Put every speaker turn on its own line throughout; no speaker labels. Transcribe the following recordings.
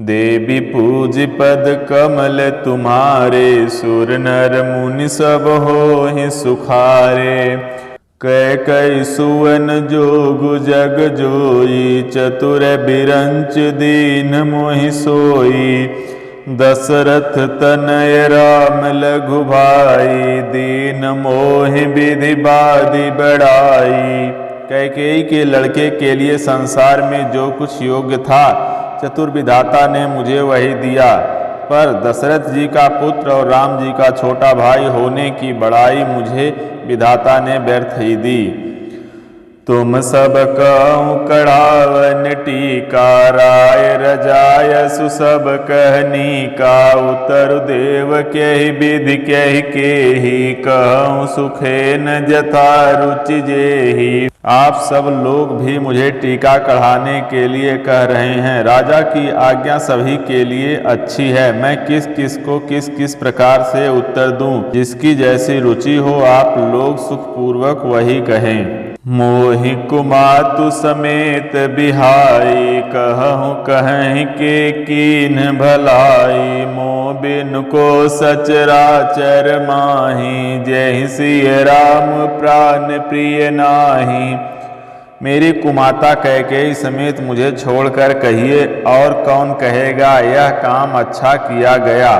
देवी पूज पद कमल तुम्हारे, सुर नर मुनि सब होहि सुखारे। कै कै सुवन जोगु जग जोई, चतुर बिरंच दीन मोहि सोई। दशरथ तनय राम लघु भाई, दीन मोहि विधि बादी बढ़ाई। कैकेयी के लड़के के लिए संसार में जो कुछ योग्य था, चतुर विधाता ने मुझे वही दिया, पर दशरथ जी का पुत्र और राम जी का छोटा भाई होने की बड़ाई मुझे विधाता ने व्यर्थ ही दी। तुम सब कहूँ कढ़ावन टीका, राय रजायसु सब कहनी का। उतर देव केहि विधि केहि केहि, कहूँ सुखे न जथा रुचि जेहि। आप सब लोग भी मुझे टीका कढ़ाने के लिए कह रहे हैं। राजा की आज्ञा सभी के लिए अच्छी है, मैं किस किस को किस किस प्रकार से उत्तर दूं, जिसकी जैसी रुचि हो आप लोग सुखपूर्वक वही कहें। मोहि कुमातु समेत बिहाई, कहूँ कहीं के कीन भलाई। मोह बिन को सचराचर माही, जय सिय राम प्राण प्रिय नाही। मेरी कुमाता कैकेयी समेत मुझे छोड़कर कहिए, और कौन कहेगा यह काम अच्छा किया गया।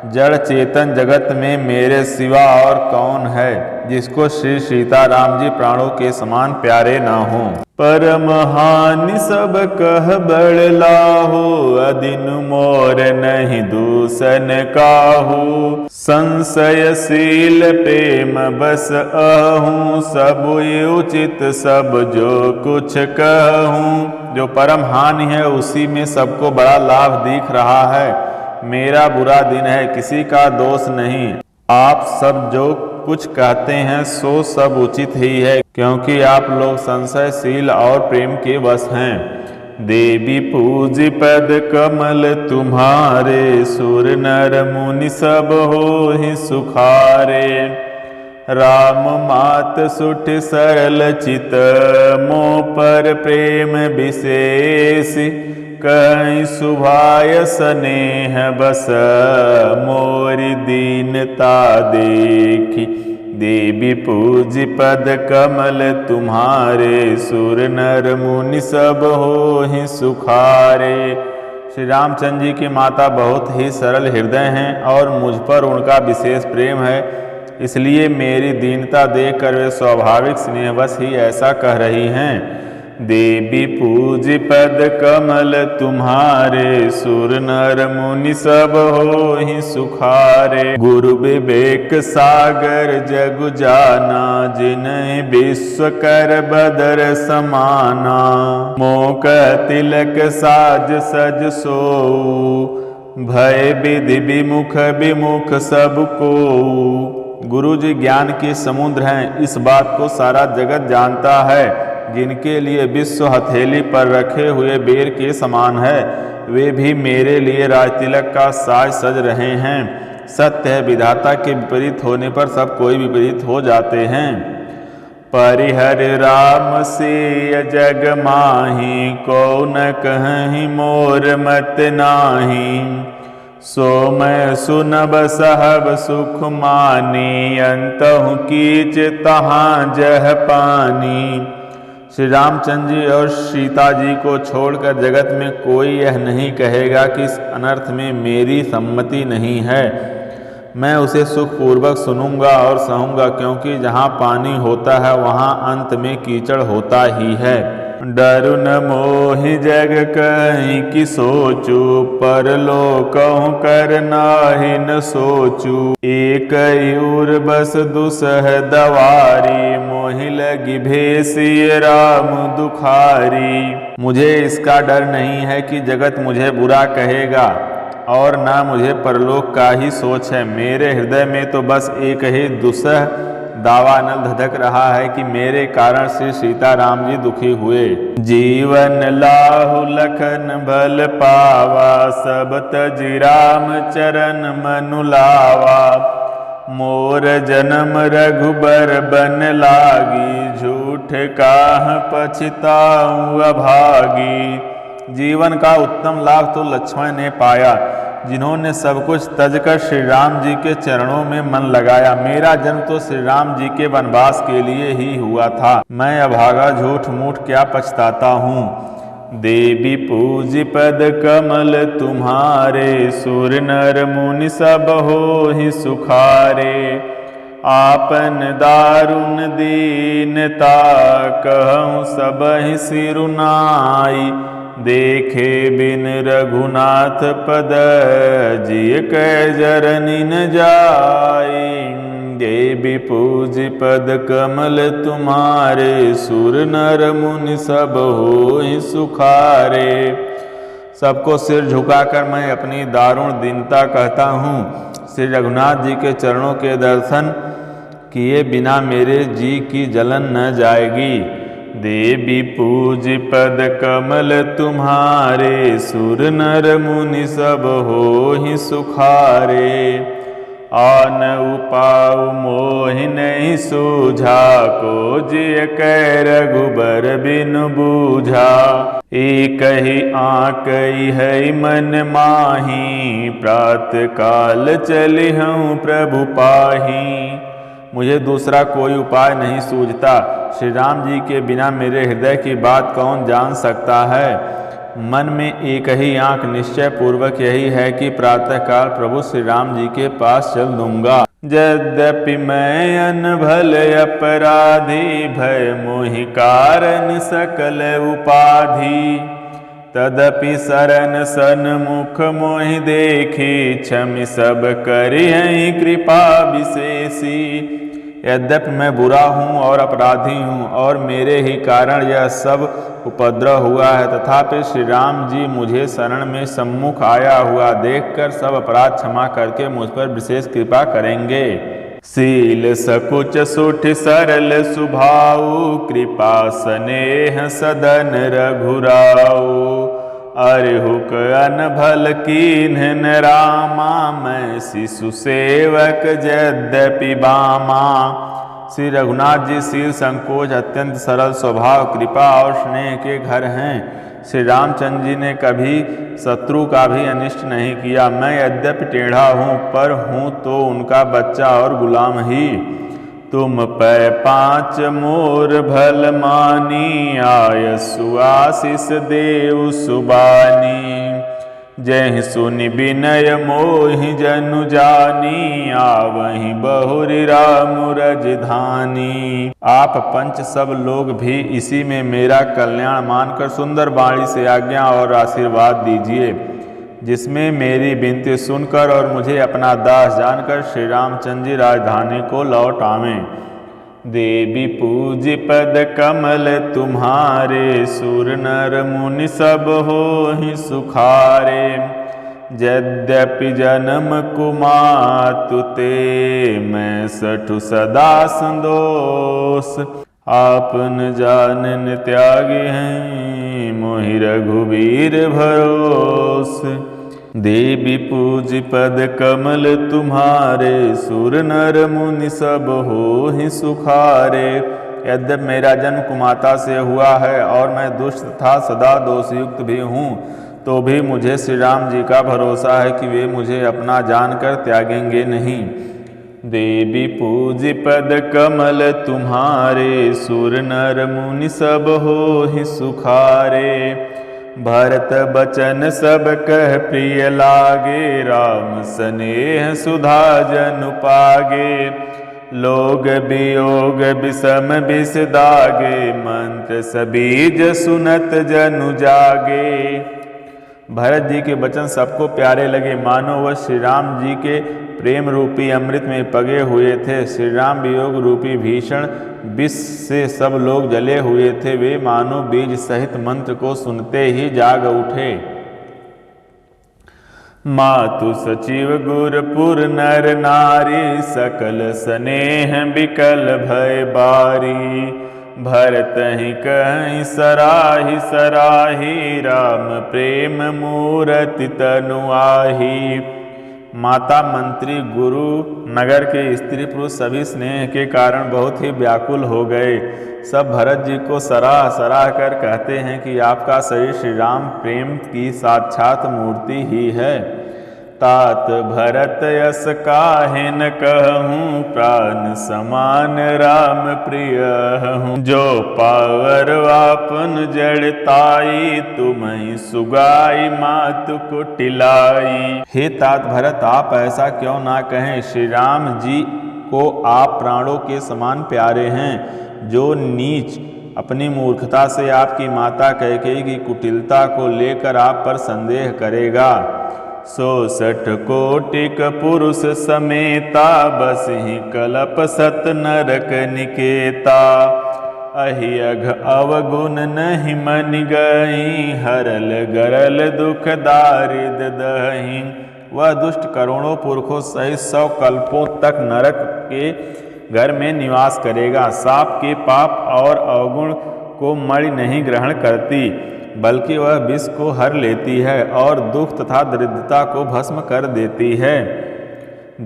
जड़ चेतन जगत में मेरे सिवा और कौन है, जिसको श्री सीताराम जी प्राणों के समान प्यारे ना हों। परम हानि सब कह बड़ लाहो, अदिन मोर नहीं दूसन काहू। संशयशील प्रेम बस अहूँ, सब उचित सब जो कुछ कहूँ। जो परम हानि है उसी में सबको बड़ा लाभ दिख रहा है। मेरा बुरा दिन है, किसी का दोष नहीं। आप सब जो कुछ कहते हैं सो सब उचित ही है, क्योंकि आप लोग संशयशील और प्रेम के वश हैं। देवी पूज पद कमल तुम्हारे, सुर नर मुनि सब होहि सुखारे। राम मात सुठ सरल चित, मोह पर प्रेम विशेष। कहीं सुभाय स्नेह बस, मोरी दीनता देखी। देवी पूज पद कमल तुम्हारे, सुर नर मुनि सब होहि सुखारे। श्री रामचंद्र जी की माता बहुत ही सरल हृदय हैं और मुझ पर उनका विशेष प्रेम है, इसलिए मेरी दीनता देखकर वे स्वाभाविक स्नेहवश ही ऐसा कह रही हैं। देवी पूज पद कमल तुम्हारे, सुर नर मुनि सब होहि सुखारे। गुरु विवेक सागर जगु जाना, जिन्हि विश्व कर बदर समाना। मोक तिलक साज सज सोऊ, भय विधि विमुख विमुख सबको। गुरु जी ज्ञान के समुद्र हैं, इस बात को सारा जगत जानता है। जिनके लिए विश्व हथेली पर रखे हुए बेर के समान है, वे भी मेरे लिए राजतिलक का साज सज रहे हैं। सत्य है, विधाता के विपरीत होने पर सब कोई विपरीत हो जाते हैं। परिहर राम से जग माही, को न कहीं मोर मत नाही। सो मैं सुनब सहब सुख मानी, अंतहु कीच तहाँ जह पानी। श्री रामचंद्र जी और सीता जी को छोड़कर जगत में कोई यह नहीं कहेगा कि इस अनर्थ में मेरी सम्मति नहीं है। मैं उसे सुखपूर्वक सुनूंगा और सहूंगा, क्योंकि जहाँ पानी होता है वहाँ अंत में कीचड़ होता ही है। डरु न मोहि जग कहीं की सोचू, परलोकहु कर नाहि न सोचू। एक उर बस दुसह दवारी, मोहि लगी भेसी राम दुखारी। मुझे इसका डर नहीं है कि जगत मुझे बुरा कहेगा, और ना मुझे परलोक का ही सोच है। मेरे हृदय में तो बस एक ही दुसह दावानल धधक रहा है कि मेरे कारण श्री सीताराम जी दुखी हुए। जीवन लाहु लखन भल पावा, सब तजि राम चरण मनु लावा। मोर जन्म रघुबर बन लागी, झूठ काह पछताऊँ अभागी। जीवन का उत्तम लाभ तो लक्ष्मण ने पाया, जिन्होंने सब कुछ तजकर श्री राम जी के चरणों में मन लगाया। मेरा जन्म तो श्री राम जी के वनवास के लिए ही हुआ था। मैं अभागा झूठ मूठ क्या पछताता हूँ। देवी पूज पद कमल तुम्हारे, सुर नर मुनि सब हो ही सुखारे। आपन दारुण दीनता कहूँ सबहि सिरुनाई। देखे बिन रघुनाथ पद, जिय कै जरनि न जाई। देवी पूज पद कमल तुम्हारे, सुर नर मुनि सब होहि सुखारे। सबको सिर झुकाकर मैं अपनी दारुण दीनता कहता हूँ। श्री रघुनाथ जी के चरणों के दर्शन किए बिना मेरे जी की जलन न जाएगी। देवी पूज पद कमल तुम्हारे, सुर नर मुनि सब होहि सुखारे। आन उपाउ मोहि नहीं सूझा, को जिय कै रघुबर बिनु बूझा। एक ही आकई है मन माही, प्रात काल चलिहूँ प्रभु पाही। मुझे दूसरा कोई उपाय नहीं सूझता। श्री राम जी के बिना मेरे हृदय की बात कौन जान सकता है। मन में एक ही आंख निश्चय पूर्वक यही है कि प्रातःकाल प्रभु श्री राम जी के पास चल दूंगा। यद्यपि मैं अनभल अपराधी, भय मोहि कारण सकल उपाधि। तदपि शरण सन्मुख मोहि देखी, क्षमि सब करिहि कृपा विशेषी। यद्यपि मैं बुरा हूँ और अपराधी हूँ और मेरे ही कारण यह सब उपद्रव हुआ है, तथापि श्री राम जी मुझे शरण में सम्मुख आया हुआ देखकर सब अपराध क्षमा करके मुझ पर विशेष कृपा करेंगे। शील सकुच सुठ सरल सुभाऊ, कृपा स्नेह सदन रघुराऊ। अरिहुक अनभल कीन्ह रामा, मैं शिशु सेवक यद्यपि बामा। श्री रघुनाथ जी शील संकोच अत्यंत सरल स्वभाव, कृपा और स्नेह के घर हैं। श्री रामचंद्र जी ने कभी शत्रु का भी अनिष्ट नहीं किया। मैं यद्यपि टेढ़ा हूँ पर हूँ तो उनका बच्चा और गुलाम ही। तुम पै पाँच मोर भल मानी, आयसु आशीष देव सुबानी। जय सुनि विनय मोहि जनु जानी, आवहि बहुरि राम रजधानी। आप पंच सब लोग भी इसी में मेरा कल्याण मानकर सुंदर वाणी से आज्ञा और आशीर्वाद दीजिए, जिसमें मेरी विनती सुनकर और मुझे अपना दास जानकर श्री रामचंद्र जी राजधानी को लौट आवें। देवी पूज पद कमल तुम्हारे, सुर नर मुनि सब होहि सुखारे। यद्यपि जन्म कुमातु ते, मैं सठु सदा संदोष। आपन जानन त्यागी हैं, मोहि रघुवीर भरोस। देवी पूज पद कमल तुम्हारे, सुर नर मुनि सब होहि सुखारे। यद्यपि मेरा जन्म कुमाता से हुआ है और मैं दुष्ट तथा सदा दोषयुक्त भी हूँ, तो भी मुझे श्री राम जी का भरोसा है कि वे मुझे अपना जानकर त्यागेंगे नहीं। देवी पूज पद कमल तुम्हारे, सुर नर मुनि सब होहि सुखारे। भरत बचन सब कह प्रिय लागे, राम स्नेह सुधा जनु पागे। लोग वियोग विषम विष दागे, मंत्र सबीज सुनत जनु जागे। भरत जी के वचन सबको प्यारे लगे, मानो वह श्री राम जी के प्रेम रूपी अमृत में पगे हुए थे। श्री राम वियोग रूपी भीषण विष से सब लोग जले हुए थे। वे मानो बीज सहित मंत्र को सुनते ही जाग उठे। मातु सचिव गुरपुर नर नारी, सकल स्नेह बिकल भय बारी। भरत ही कहीं सराही सराही, राम प्रेम मूरति तनु आही। माता, मंत्री, गुरु, नगर के स्त्री पुरुष सभी स्नेह के कारण बहुत ही व्याकुल हो गए। सब भरत जी को सराह सराह कर कहते हैं कि आपका शरीर श्री राम प्रेम की साक्षात मूर्ति ही है। तात भरत यस काहे न कहूँ, प्राण समान राम प्रिय हूँ। जो पावर आपन जड़ताई, तुम्हें सुगाई मातु को टिलाई। हे तात भरत, आप ऐसा क्यों ना कहें, श्री राम जी को आप प्राणों के समान प्यारे हैं। जो नीच अपनी मूर्खता से आपकी माता कैकेयी की कुटिलता को लेकर आप पर संदेह करेगा, 66 कोटिक पुरुष समेता, बस ही कलप सत नरक निकेता। अहियघ अवगुण नहीं मन गई, हरल गरल दुख दारिद दही। वह दुष्ट करोड़ों पुरखों सहित 100 कल्पों तक नरक के घर में निवास करेगा। साप के पाप और अवगुण को मणि नहीं ग्रहण करती, बल्कि वह विष को हर लेती है और दुख तथा दरिद्रता को भस्म कर देती है।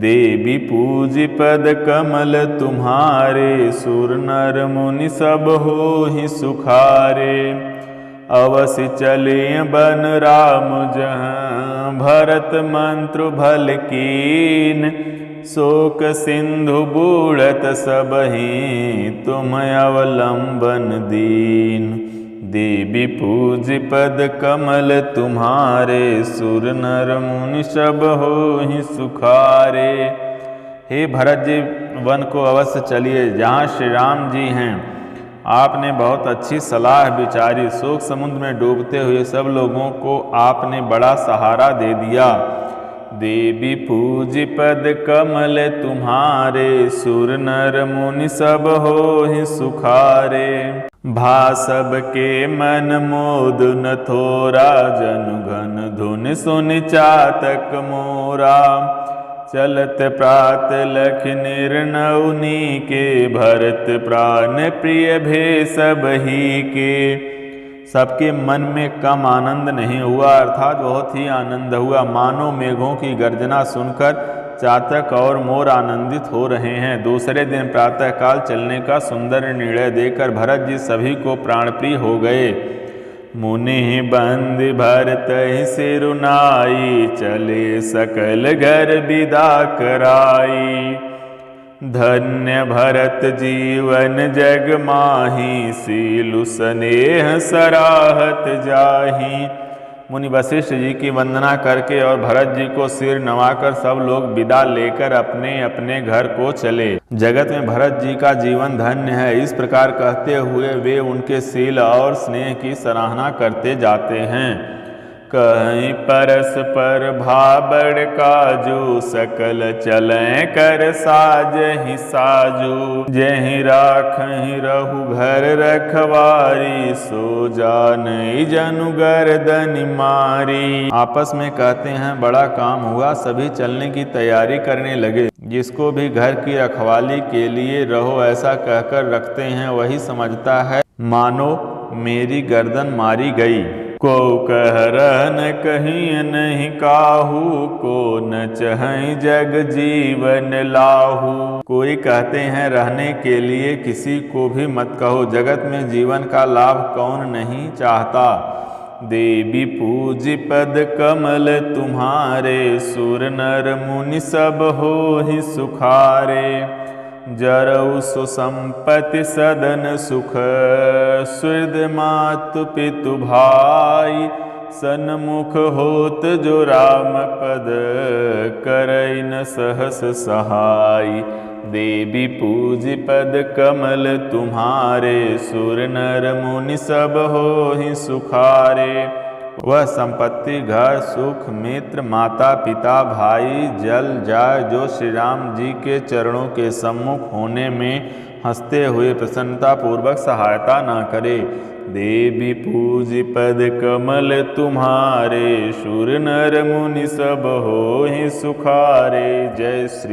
देवी पूज पद कमल तुम्हारे, सुर नर मुनि सब हो ही सुखारे। अवश्य चले बन राम जहाँ, भरत मंत्र भल कीन। शोक सिंधु बूढ़त सबहि, तुम अवलंबन दीन। देवी पूज पद कमल तुम्हारे, सुर नर मुनि सब हो ही सुखारे। हे भरत जी, वन को अवश्य चलिए जहाँ श्री राम जी हैं। आपने बहुत अच्छी सलाह विचारी। शोक समुद्र में डूबते हुए सब लोगों को आपने बड़ा सहारा दे दिया। देवी पूज पद कमल तुम्हारे, सुर नर मुनि सब हो ही सुखारे। भासब के मन मोद न थोरा, जनु घन धुन सुन चातक मोरा। चलत प्रात लख निर्नौनी के, भरत प्राण प्रिय भे सब ही के। सबके मन में कम आनंद नहीं हुआ, अर्थात बहुत ही आनंद हुआ। मानो मेघों की गर्जना सुनकर चातक और मोर आनंदित हो रहे हैं। दूसरे दिन प्रातःकाल चलने का सुंदर निर्णय देकर भरत जी सभी को प्राणप्रिय हो गए। मुनि बंद भरत सिरुनाई, चले सकल घर विदा कराई। धन्य भरत जीवन जग माही, सीलु स्नेह सराहत जाही। मुनि वशिष्ठ जी की वंदना करके और भरत जी को सिर नवाकर सब लोग विदा लेकर अपने अपने घर को चले। जगत में भरत जी का जीवन धन्य है, इस प्रकार कहते हुए वे उनके शील और स्नेह की सराहना करते जाते हैं। कहीं परस्पर भाबड़ काजू, सकल चलें कर साज ही साजू। जहीं राखहीं रहु घर रखवारी, सो जानई जनु गर्दनि मारी। आपस में कहते हैं बड़ा काम हुआ, सभी चलने की तैयारी करने लगे। जिसको भी घर की रखवाली के लिए रहो ऐसा कहकर रखते हैं, वही समझता है मानो मेरी गर्दन मारी गई। को कह न कहीं नहीं काहू, को न चहई जग जीवन लाहू। कोई कहते हैं रहने के लिए किसी को भी मत कहो, जगत में जीवन का लाभ कौन नहीं चाहता। देवी पूज पद कमल तुम्हारे, सुर नर मुनि सब हो ही सुखारे। जरऊ सुसंपत्ति सदन सुख, सुहृद मातु पितु भाई। सन्मुख होत जो राम पद, करई न सहस सहाय। देवी पूज पद कमल तुम्हारे, सुर नर मुनि सब हो ही सुखारे। वह संपत्ति, घर, सुख, मित्र, माता पिता, भाई, जल जाय जो श्री राम जी के चरणों के सम्मुख होने में हंसते हुए प्रसन्नता पूर्वक सहायता न करे। देवी पूज पद कमल तुम्हारे, सुर नर मुनि सब हो ही सुखारे। जय श्री